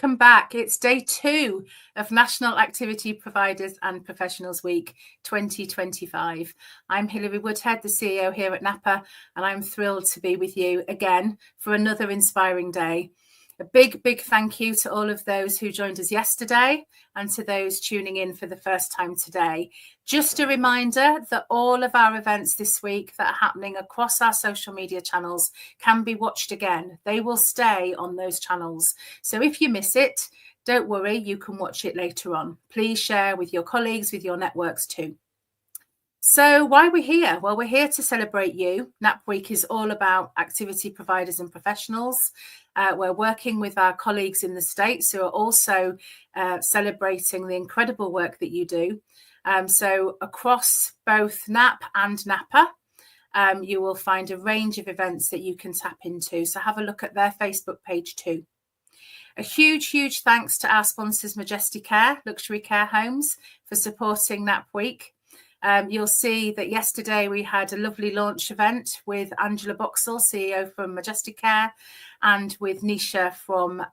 welcome back. It's day 2 of National Activity Providers and Professionals Week 2025. I'm Hilary Woodhead, the CEO here at NAPA, and I'm thrilled to be with you again for another inspiring day. A big thank you to all of those who joined us yesterday and to those tuning in for the first time today. Just a reminder that all of our events this week that are happening across our social media channels can be watched again. They will stay on those channels. So if you miss it, don't worry, you can watch it later on. Please share with your colleagues, with your networks too. So why are we here? Well, we're here to celebrate you. NAP Week is all about activity providers and professionals. We're working with our colleagues in the States who are also celebrating the incredible work that you do. So across both NAP and NAPA, you will find a range of events that you can tap into. So have a look at their Facebook page too. A huge thanks to our sponsors, Majestic Care, Luxury Care Homes, for supporting NAP Week. You'll see that yesterday we had a lovely launch event with Angela Boxall, CEO from Majestic Care, and with Nisha from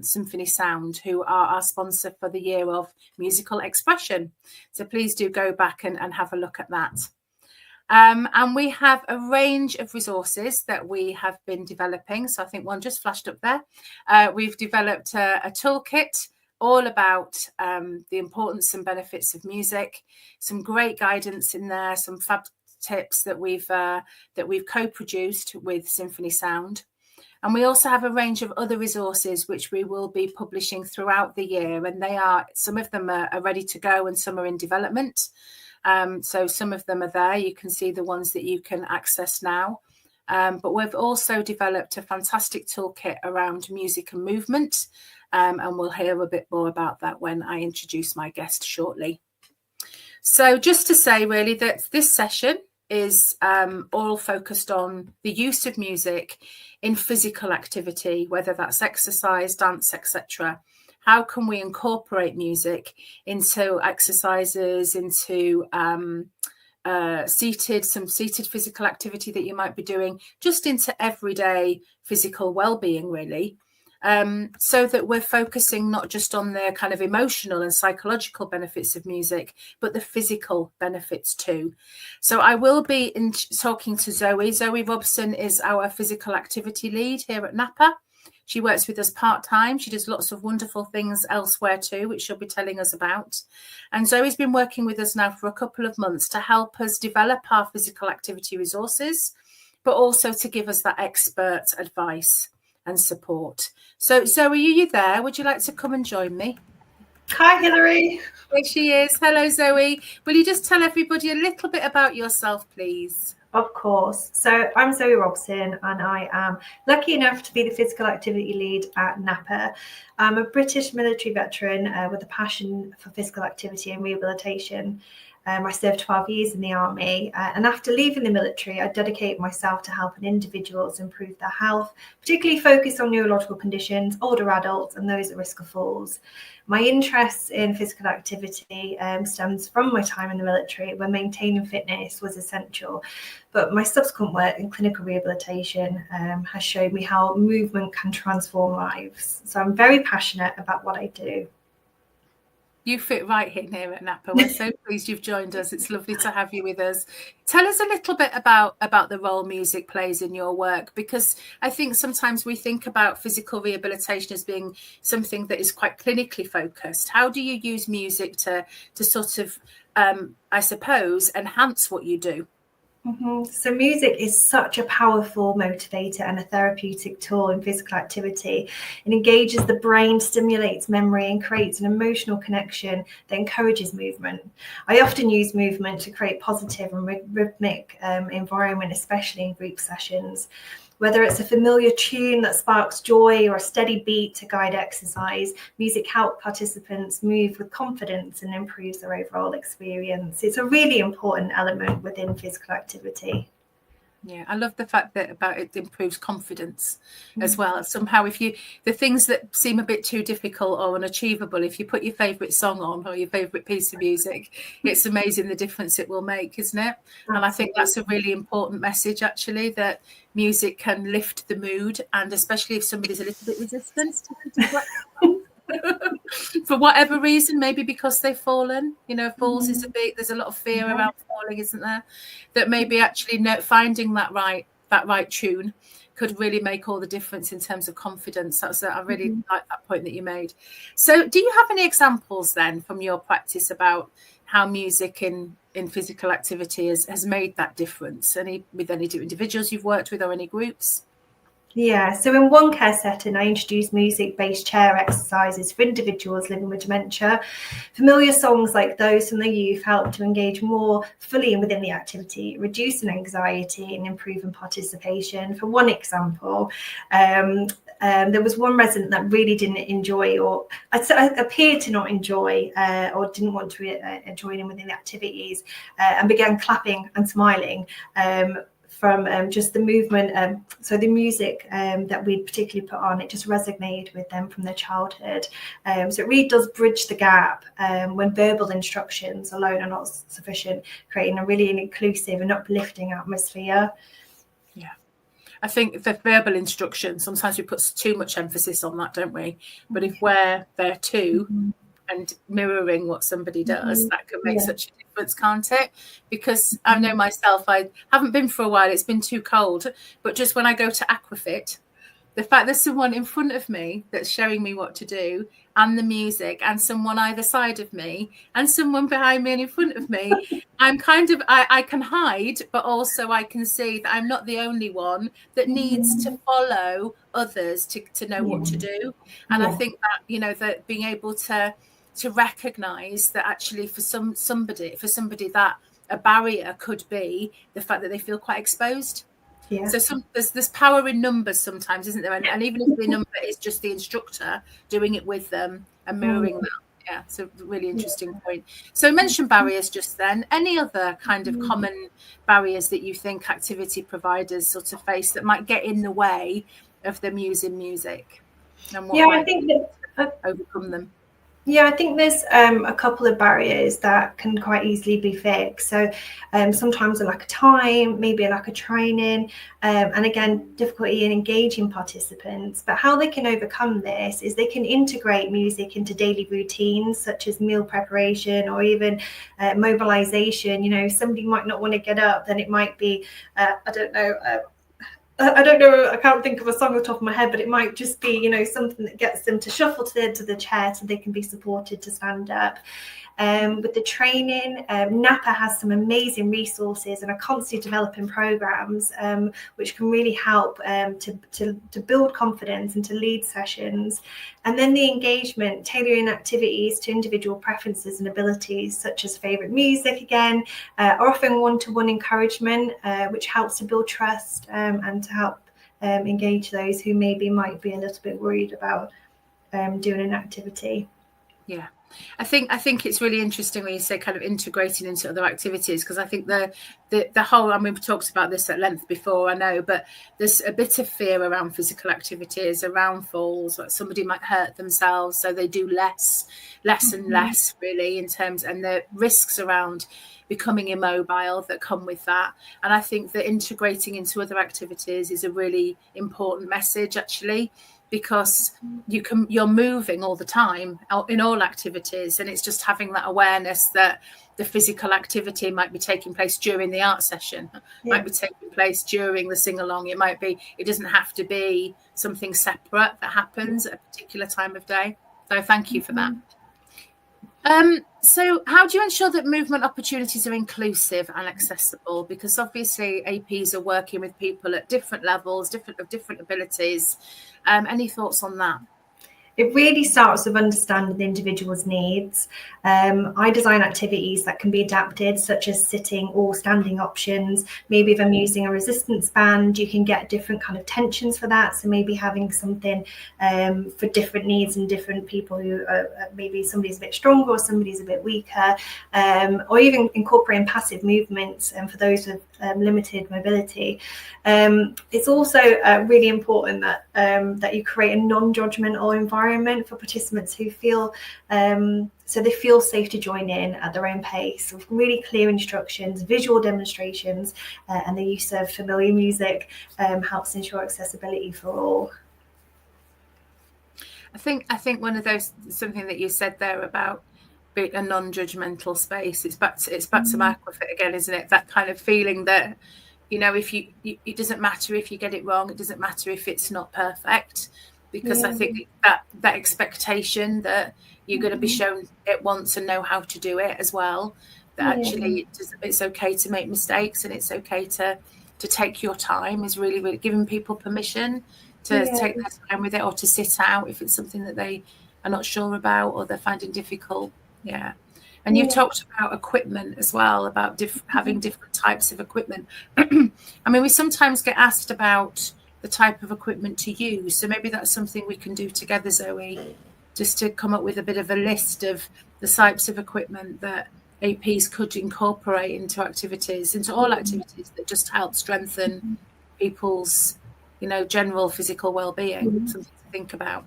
Symphony Sound, who are our sponsor for the year of musical expression. So please do go back and have a look at that. And we have a range of resources that we have been developing. So I think one just flashed up there. We've developed a toolkit all about the importance and benefits of music, some great guidance in there, some fab tips that we've co-produced with Symphony Sound. And we also have a range of other resources which we will be publishing throughout the year. And some of them are ready to go and some are in development. So some of them are there. You can see the ones that you can access now. But we've also developed a fantastic toolkit around music and movement. And we'll hear a bit more about that when I introduce my guest shortly. So just to say really that this session is all focused on the use of music in physical activity, whether that's exercise, dance, etc. How can we incorporate music into exercises, into some seated physical activity that you might be doing, just into everyday physical well-being really. So that we're focusing not just on the kind of emotional and psychological benefits of music, but the physical benefits too. So I will be talking to Zoe. Zoe Robson is our physical activity lead here at NAPA. She works with us part-time. She does lots of wonderful things elsewhere too, which she'll be telling us about. And Zoe's been working with us now for a couple of months to help us develop our physical activity resources, but also to give us that expert advice and support. So Zoe, are you there? Would you like to come and join me? Hi, Hilary. There she is. Hello, Zoe. Will you just tell everybody a little bit about yourself, please? Of course. So I'm Zoe Robson, and I am lucky enough to be the physical activity lead at NAPA. I'm a British military veteran with a passion for physical activity and rehabilitation. I served 12 years in the army, and after leaving the military, I dedicated myself to helping individuals improve their health, particularly focused on neurological conditions, older adults, and those at risk of falls. My interest in physical activity stems from my time in the military, where maintaining fitness was essential. But my subsequent work in clinical rehabilitation has showed me how movement can transform lives. So I'm very passionate about what I do. You fit right in here at NAPA. We're so pleased you've joined us. It's lovely to have you with us. Tell us a little bit about the role music plays in your work, because I think sometimes we think about physical rehabilitation as being something that is quite clinically focused. How do you use music to sort of, I suppose, enhance what you do? So music is such a powerful motivator and a therapeutic tool in physical activity. It engages the brain, stimulates memory, and creates an emotional connection that encourages movement. I often use movement to create positive and rhythmic environment, especially in group sessions. Whether it's a familiar tune that sparks joy or a steady beat to guide exercise, music helps participants move with confidence and improves their overall experience. It's a really important element within physical activity. Yeah, I love the fact that about it improves confidence as well. Somehow, the things that seem a bit too difficult or unachievable, if you put your favourite song on or your favourite piece of music, it's amazing the difference it will make, isn't it? Absolutely. And I think that's a really important message, actually, that music can lift the mood, and especially if somebody's a little bit resistant to for whatever reason, maybe because they've fallen. Falls is there's a lot of fear around falling, isn't there? That maybe actually finding that right tune could really make all the difference in terms of confidence. I really like that point that you made. So do you have any examples then from your practice about how music in physical activity has made that difference? With any individuals you've worked with or any groups? Yeah, so in one care setting, I introduced music-based chair exercises for individuals living with dementia. Familiar songs like those from the youth help to engage more fully within the activity, reducing anxiety and improving participation. For one example, there was one resident that really didn't enjoy, or appeared to not enjoy, or didn't want to join in within the activities, and began clapping and smiling. From just the movement, so the music that we particularly put on, it just resonated with them from their childhood. So it really does bridge the gap when verbal instructions alone are not sufficient, creating a really inclusive and uplifting atmosphere. Yeah, I think the verbal instructions, sometimes we put too much emphasis on that, don't we? But if we're there too, and mirroring what somebody does, that can make such a difference, can't it? Because I know myself, I haven't been for a while, it's been too cold, but just when I go to Aquafit, the fact there's someone in front of me that's showing me what to do, and the music, and someone either side of me, and someone behind me and in front of me, I'm I can hide, but also I can see that I'm not the only one that needs to follow others to know what to do. And I think that, that being able to recognize that actually for somebody that a barrier could be the fact that they feel quite exposed. Yeah. So there's power in numbers sometimes, isn't there? And even if the number is just the instructor doing it with them and mirroring that. Yeah, it's a really interesting point. So you mentioned barriers just then. Any other kind of common barriers that you think activity providers sort of face that might get in the way of them using music? And what I think that overcome them? Yeah, I think there's a couple of barriers that can quite easily be fixed. So sometimes a lack of time, maybe a lack of training, and again, difficulty in engaging participants. But how they can overcome this is they can integrate music into daily routines, such as meal preparation or even mobilization. Somebody might not want to get up, then it might be, I don't know, I can't think of a song off the top of my head, but it might just be, something that gets them to shuffle to the edge of the chair so they can be supported to stand up. With the training, NAPA has some amazing resources and are constantly developing programs which can really help to build confidence and to lead sessions. And then the engagement, tailoring activities to individual preferences and abilities, such as favourite music again, or offering one-to-one encouragement, which helps to build trust and to help engage those who might be a little bit worried about doing an activity. Yeah. I think it's really interesting when you say kind of integrating into other activities, because I think the whole, I mean, we've talked about this at length before, I know, but there's a bit of fear around physical activities, around falls, like somebody might hurt themselves, so they do less and less really in terms, and the risks around becoming immobile that come with that. And I think that integrating into other activities is a really important message actually, because you're moving all the time in all activities, and it's just having that awareness that the physical activity might be taking place during the art session, might be taking place during the sing-along, it doesn't have to be something separate that happens at a particular time of day. So thank you for that. So how do you ensure that movement opportunities are inclusive and accessible? Because obviously APs are working with people at different levels, different abilities. Any thoughts on that? It really starts with understanding the individual's needs. I design activities that can be adapted, such as sitting or standing options. Maybe if I'm using a resistance band, you can get different kind of tensions for that. So maybe having something for different needs and different people who maybe somebody's a bit stronger or somebody's a bit weaker, or even incorporating passive movements for those with limited mobility. It's also really important that you create a non-judgmental environment for participants who feel so they feel safe to join in at their own pace, with really clear instructions, visual demonstrations, and the use of familiar music helps ensure accessibility for all. I think one of those, something that you said there about being a non-judgmental space, it's back to my aquafit again, isn't it? That kind of feeling that, you know, if it doesn't matter if you get it wrong, it doesn't matter if it's not perfect, because I think that expectation that you're going to be shown it once and know how to do it as well, that actually it's okay to make mistakes and it's okay to take your time, is really, really giving people permission to take their time with it, or to sit out if it's something that they are not sure about or they're finding difficult. Yeah. And you've talked about equipment as well, about having different types of equipment. I mean, we sometimes get asked about the type of equipment to use. So maybe that's something we can do together, Zoe, just to come up with a bit of a list of the types of equipment that APs could incorporate into all activities that just help strengthen people's, you know, general physical well-being. Something to think about.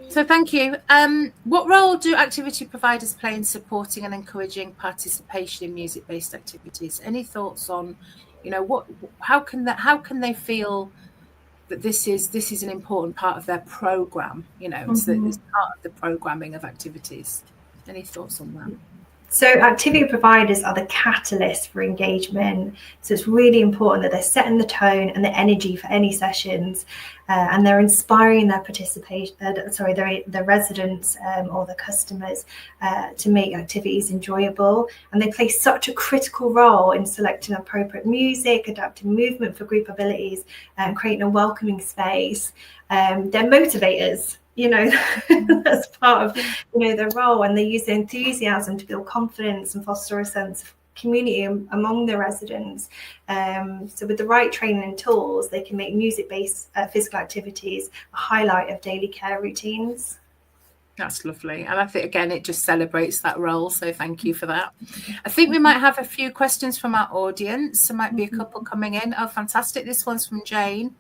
So thank you. What role do activity providers play in supporting and encouraging participation in music-based activities? Any thoughts on, you know, how can they feel that this is an important part of their program? You know, so it's part of the programming of activities. Any thoughts on that? So activity providers are the catalyst for engagement. So it's really important that they're setting the tone and the energy for any sessions, and they're inspiring their their residents or the customers to make activities enjoyable. And they play such a critical role in selecting appropriate music, adapting movement for group abilities, and creating a welcoming space. They're motivators. You know, that's part of, you know, their role, and they use their enthusiasm to build confidence and foster a sense of community among the residents. So with the right training and tools, they can make music-based physical activities a highlight of daily care routines. That's lovely. And I think, again, it just celebrates that role. So thank you for that. I think we might have a few questions from our audience. There might be a couple coming in. Oh, fantastic. This one's from Jane.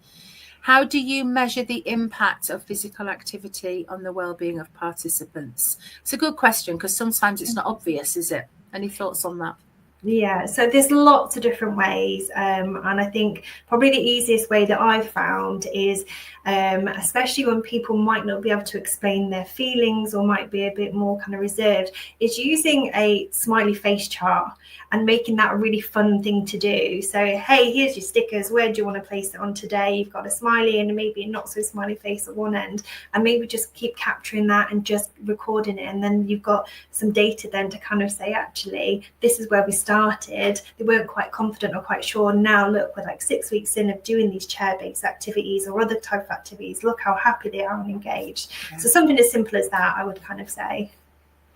How do you measure the impact of physical activity on the well-being of participants? It's a good question, because sometimes it's not obvious, is it? Any thoughts on that? Yeah, so there's lots of different ways, and I think probably the easiest way that I've found is, especially when people might not be able to explain their feelings or might be a bit more kind of reserved, is using a smiley face chart and making that a really fun thing to do. So, hey, here's your stickers. Where do you want to place it on today? You've got a smiley and maybe a not so smiley face at one end, and maybe just keep capturing that and just recording it. And then you've got some data then to kind of say, actually, this is where we started. They weren't quite confident or quite sure. Now look, we're like 6 weeks in of doing these chair-based activities or other type of activities. Look how happy they are and engaged. Yeah. So something as simple as that, I would kind of say.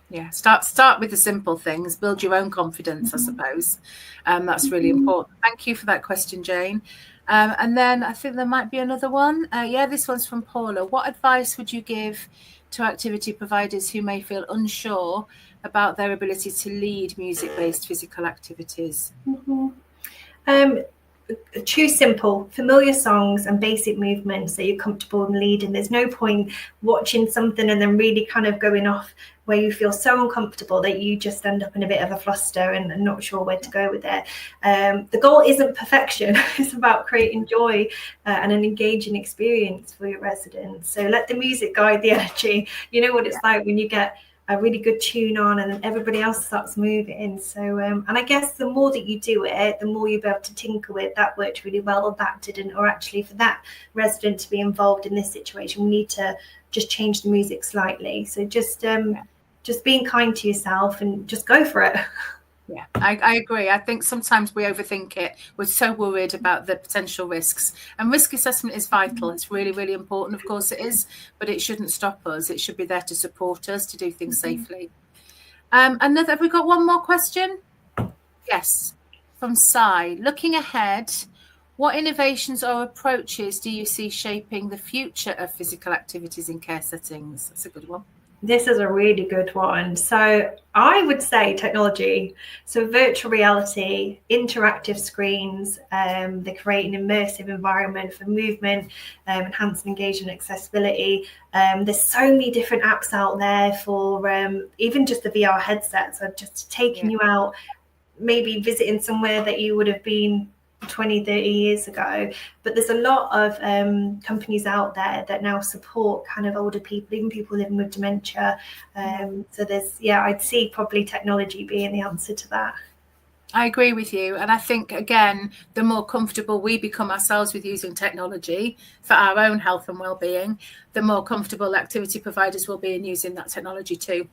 Yeah, start with the simple things, build your own confidence, I suppose. That's really important. Thank you for that question, Jane. And then I think there might be another one. Yeah, this one's from Paula. What advice would you give to activity providers who may feel unsure about their ability to lead music-based physical activities? Choose simple, familiar songs and basic movements that you're comfortable in leading. There's no point watching something and then really kind of going off where you feel so uncomfortable that you just end up in a bit of a fluster and not sure where to go with it. The goal isn't perfection. It's about creating joy and an engaging experience for your residents. So let the music guide the energy. You know what it's like when you get a really good tune on and then everybody else starts moving. So and I guess the more that you do it, the more you'll be able to tinker with that worked really well or that didn't, or actually for that resident to be involved in this situation, we need to just change the music slightly. So just being kind to yourself and just go for it. Yeah, I agree. I think sometimes we overthink it. We're so worried about the potential risks, and risk assessment is vital. It's really, really important. Of course it is, but it shouldn't stop us. It should be there to support us to do things safely. Have we got one more question? Yes, from Sai. Looking ahead, what innovations or approaches do you see shaping the future of physical activities in care settings? That's a good one. This is a really good one. So I would say technology. So virtual reality, interactive screens, they create an immersive environment for movement, enhanced engagement, accessibility. There's so many different apps out there for even just the VR headsets, so just taking you out, maybe visiting somewhere that you would have been 20, 30 years ago. But there's a lot of companies out there that now support kind of older people, even people living with dementia. So there's, I'd see probably technology being the answer to that. I agree with you. And I think, again, the more comfortable we become ourselves with using technology for our own health and well-being, the more comfortable activity providers will be in using that technology too.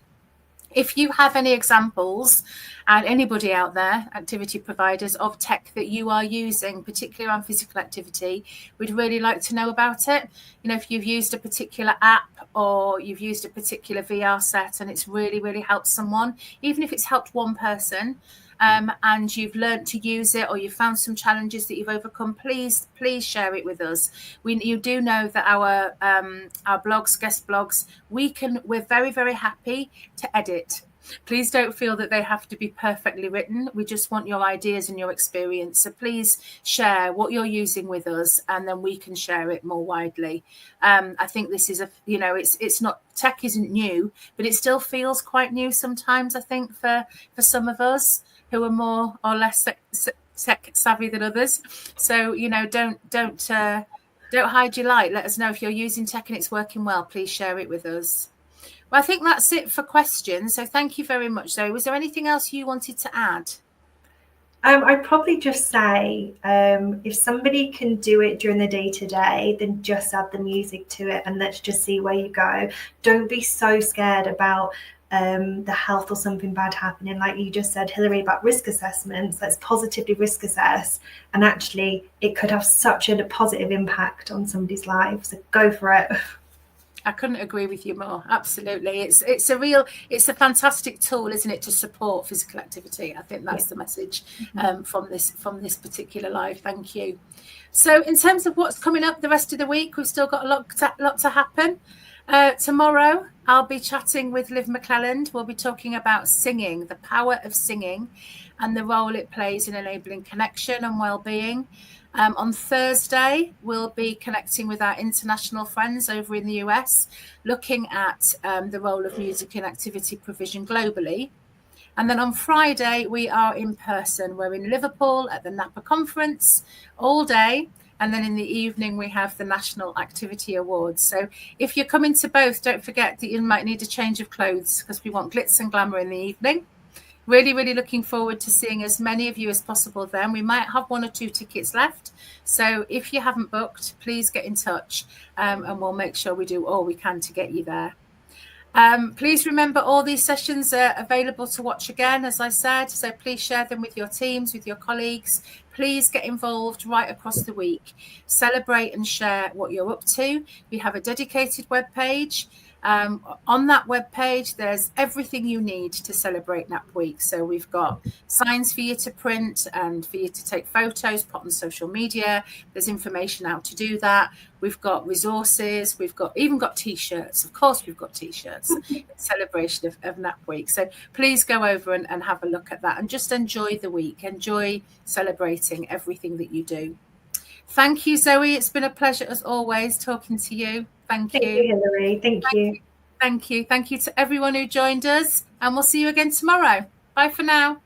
If you have any examples, and anybody out there, activity providers, of tech that you are using, particularly around physical activity, we'd really like to know about it. You know, if you've used a particular app or you've used a particular VR set and it's really, really helped someone, even if it's helped one person, and you've learned to use it, or you've found some challenges that you've overcome, please share it with us. You do know that our blogs, guest blogs, we're very, very happy to edit. Please don't feel that they have to be perfectly written. We just want your ideas and your experience. So please share what you're using with us, and then we can share it more widely. I think this is it's not, tech isn't new, but it still feels quite new sometimes, I think, for some of us who are more or less tech savvy than others. So, don't hide your light. Let us know if you're using tech and it's working well. Please share it with us. Well, I think that's it for questions. So thank you very much, Zoe. Was there anything else you wanted to add? I'd probably just say, if somebody can do it during the day-to-day, then just add the music to it and let's just see where you go. Don't be so scared about the health or something bad happening. Like you just said, Hilary, about risk assessments, let's positively risk assess. And actually, it could have such a positive impact on somebody's life. So go for it. I couldn't agree with you more. Absolutely. It's a fantastic tool, isn't it, to support physical activity. I think that's the message from this particular live. Thank you. So in terms of what's coming up the rest of the week, we've still got a lot to happen. Tomorrow, I'll be chatting with Liv McClelland. We'll be talking about singing, the power of singing and the role it plays in enabling connection and well-being. On Thursday, we'll be connecting with our international friends over in the US, looking at the role of music in activity provision globally. And then on Friday, we are in person. We're in Liverpool at the NAPA conference all day. And then in the evening, we have the National Activity Awards. So if you're coming to both, don't forget that you might need a change of clothes because we want glitz and glamour in the evening. Really, really looking forward to seeing as many of you as possible then. We might have 1 or 2 tickets left. So if you haven't booked, please get in touch and we'll make sure we do all we can to get you there. Please remember, all these sessions are available to watch again, as I said. So please share them with your teams, with your colleagues. Please get involved right across the week. Celebrate and share what you're up to. We have a dedicated webpage. On that webpage, there's everything you need to celebrate NAP Week. So we've got signs for you to print and for you to take photos, put on social media. There's information out to do that. We've got resources. We've even got T-shirts. Of course, we've got T-shirts in celebration of NAP Week. So please go over and have a look at that and just enjoy the week. Enjoy celebrating everything that you do. Thank you, Zoe. It's been a pleasure as always talking to you. Thank you. Thank you, Hilary. Thank you. Thank you. Thank you to everyone who joined us, and we'll see you again tomorrow. Bye for now.